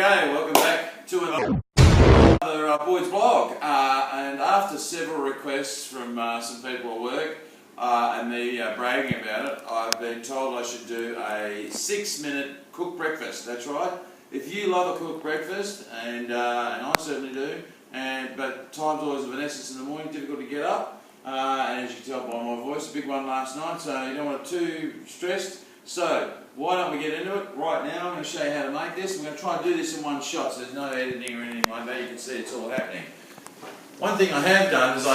Okay, welcome back to another Boyd's blog. And after several requests from some people at work and me bragging about it, I've been told I should do a 6-minute cooked breakfast. That's right. If you love a cooked breakfast, and I certainly do, but time's always of an essence in the morning, difficult to get up, and as you can tell by my voice, a big one last night, so you don't want it too stressed. So, why don't we get into it right now? I'm going to show you how to make this. We're going to try and do this in one shot, so there's no editing or anything like that. You can see it's all happening. One thing I have done is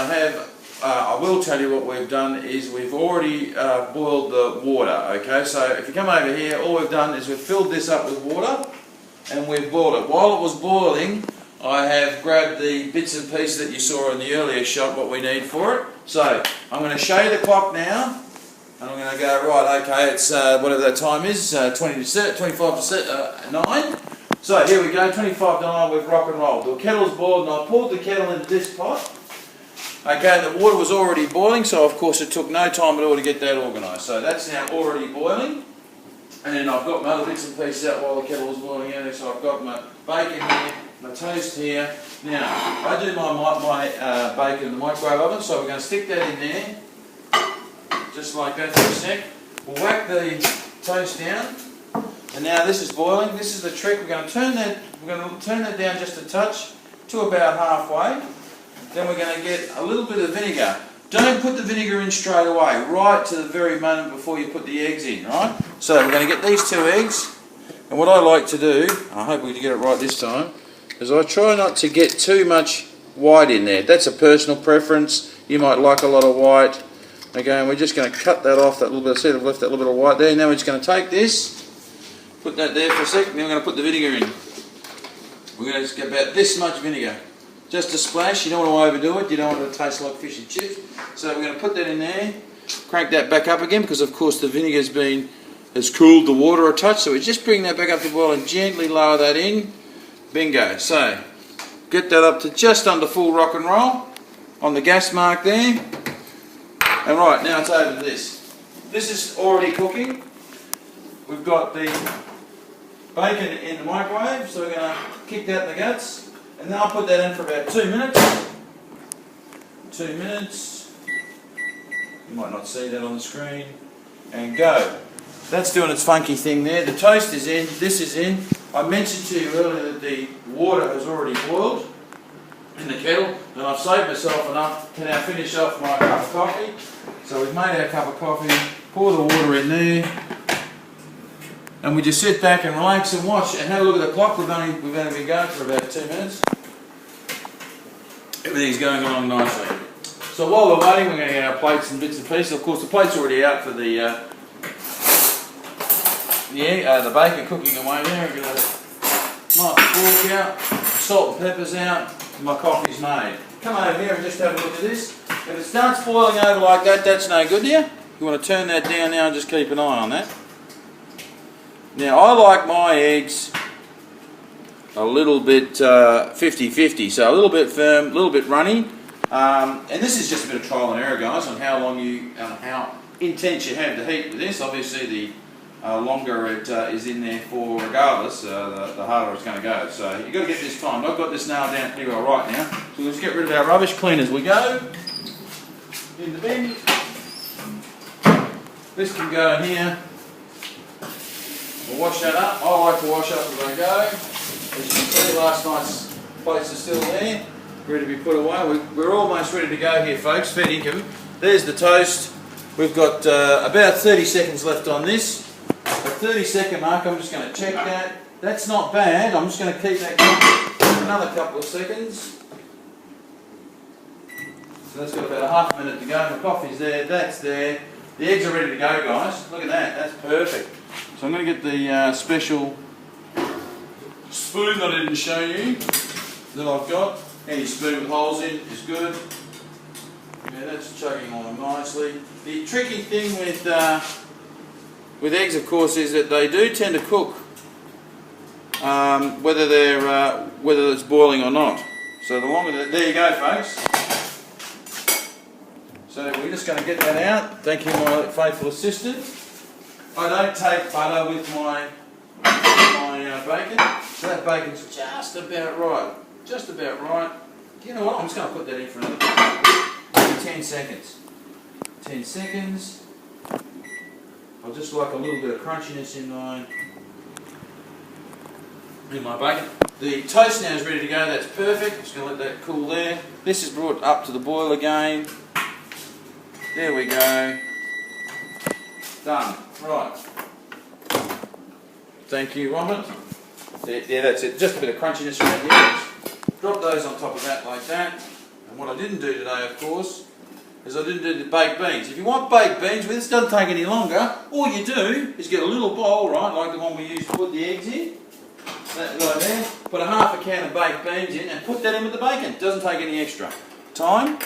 I will tell you what we've done is we've already boiled the water, okay? So if you come over here, all we've done is we've filled this up with water and we've boiled it. While it was boiling, I have grabbed the bits and pieces that you saw in the earlier shot, what we need for it. So I'm going to show you the clock now. And I'm going to go, right, okay, it's whatever that time is, 25 to 9. So here we go, 25 to 9, we've rock and rolled. The kettle's boiled and I poured the kettle into this pot. Okay, the water was already boiling, so of course it took no time at all to get that organised. So that's now already boiling. And I've got my other bits and pieces out while the kettle was boiling in there. So I've got my bacon here, my toast here. Now, I do my bacon in the microwave oven, so we're going to stick that in there. Just like that for a sec. We'll whack the toast down, and now this is boiling. This is the trick. We're going to turn that down just a touch to about halfway. Then we're going to get a little bit of vinegar. Don't put the vinegar in straight away. Right to the very moment before you put the eggs in. Right. So we're going to get these 2 eggs, and what I like to do, I hope we get it right this time, is I try not to get too much white in there. That's a personal preference. You might like a lot of white. Again, we're just going to cut that off, that little bit. See, I've left that little bit of white there. Now we're just going to take this, put that there for a sec, and then we're going to put the vinegar in. We're going to just get about this much vinegar. Just a splash, you don't want to overdo it, you don't want it to taste like fish and chips. So we're going to put that in there, crank that back up again, because of course the vinegar has cooled the water a touch, so we just bring that back up to boil and gently lower that in. Bingo. So, get that up to just under full rock and roll on the gas mark there. And right, now it's over to this. This is already cooking. We've got the bacon in the microwave, so we're going to kick that in the guts. And then I'll put that in for about 2 minutes. 2 minutes. You might not see that on the screen. And go. That's doing its funky thing there. The toast is in, this is in. I mentioned to you earlier that the water has already boiled in the kettle, and I've saved myself enough to now finish off my cup of coffee. So we've made our cup of coffee, pour the water in there, and we just sit back and relax and watch and have a look at the clock. We've only been going for about 2 minutes. Everything's going along nicely. So while we're waiting, we're going to get our plates and bits and pieces. Of course, the plate's already out for the bacon cooking away there. We've got a nice fork out, salt and peppers out. My coffee's made. Come over here and just have a look at this. If it starts boiling over like that, that's no good to you. You want to turn that down now and just keep an eye on that. Now, I like my eggs a little bit 50-50, so a little bit firm, a little bit runny. And this is just a bit of trial and error, guys, on how intense you have the heat with this. Obviously, the longer it is in there for, regardless, the harder it's going to go. So you've got to get this timed. I've got this nailed down pretty well right now. So let's get rid of our rubbish, clean as we go. In the bin. This can go in here. We'll wash that up. I like to wash up as I go. As you can see, last night's plates are still there, ready to be put away. We're almost ready to go here, folks. Fair income. There's the toast. We've got about 30 seconds left on this. At 30-second mark, I'm just going to check that. That's not bad. I'm just going to keep that going for another couple of seconds. So that's got about a half a minute to go. My coffee's there. That's there. The eggs are ready to go, guys. Look at that. That's perfect. So I'm going to get the special spoon that I didn't show you that I've got. Any spoon with holes in is good. Yeah, that's chugging along nicely. The tricky thing with eggs, of course, is that they do tend to cook whether it's boiling or not. So the longer there you go, folks. So we're just going to get that out. Thank you, my faithful assistant. I don't take butter with my my bacon. So that bacon's just about right. Just about right. You know what? I'm just going to put that in for another 10 seconds. 10 seconds. I just like a little bit of crunchiness in my bacon. The toast now is ready to go. That's perfect. Just going to let that cool there. This is brought up to the boil again. There we go. Done. Right. Thank you, Robert. Yeah, that's it. Just a bit of crunchiness around the edges. Drop those on top of that like that. And what I didn't do today, of course, is I didn't do the baked beans. If you want baked beans, this doesn't take any longer. All you do is get a little bowl, right, like the one we used to put the eggs in. That right there. Put a half a can of baked beans in and put that in with the bacon. It doesn't take any extra time.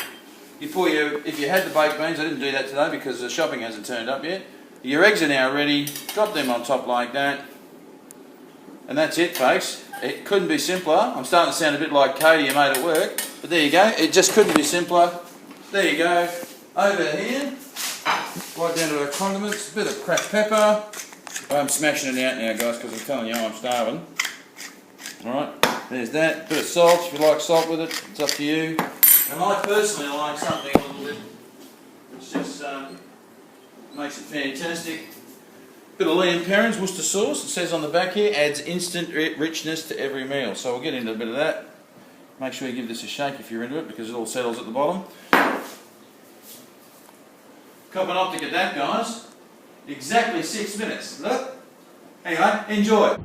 If you had the baked beans, I didn't do that today because the shopping hasn't turned up yet. Your eggs are now ready. Drop them on top like that. And that's it, folks. It couldn't be simpler. I'm starting to sound a bit like Katie, who made it work. But there you go. It just couldn't be simpler. There you go. Over here, right down to our condiments. A bit of cracked pepper. I'm smashing it out now, guys, because I'm telling you I'm starving. Alright, there's that. Bit of salt, if you like salt with it. It's up to you. And I personally like something a little bit. It's just makes it fantastic. Bit of Liam Perrins Worcester sauce, it says on the back here, adds instant richness to every meal. So we'll get into a bit of that. Make sure you give this a shake if you're into it because it all settles at the bottom. Copping optic at that, guys. Exactly 6 minutes. Look. Anyway, enjoy.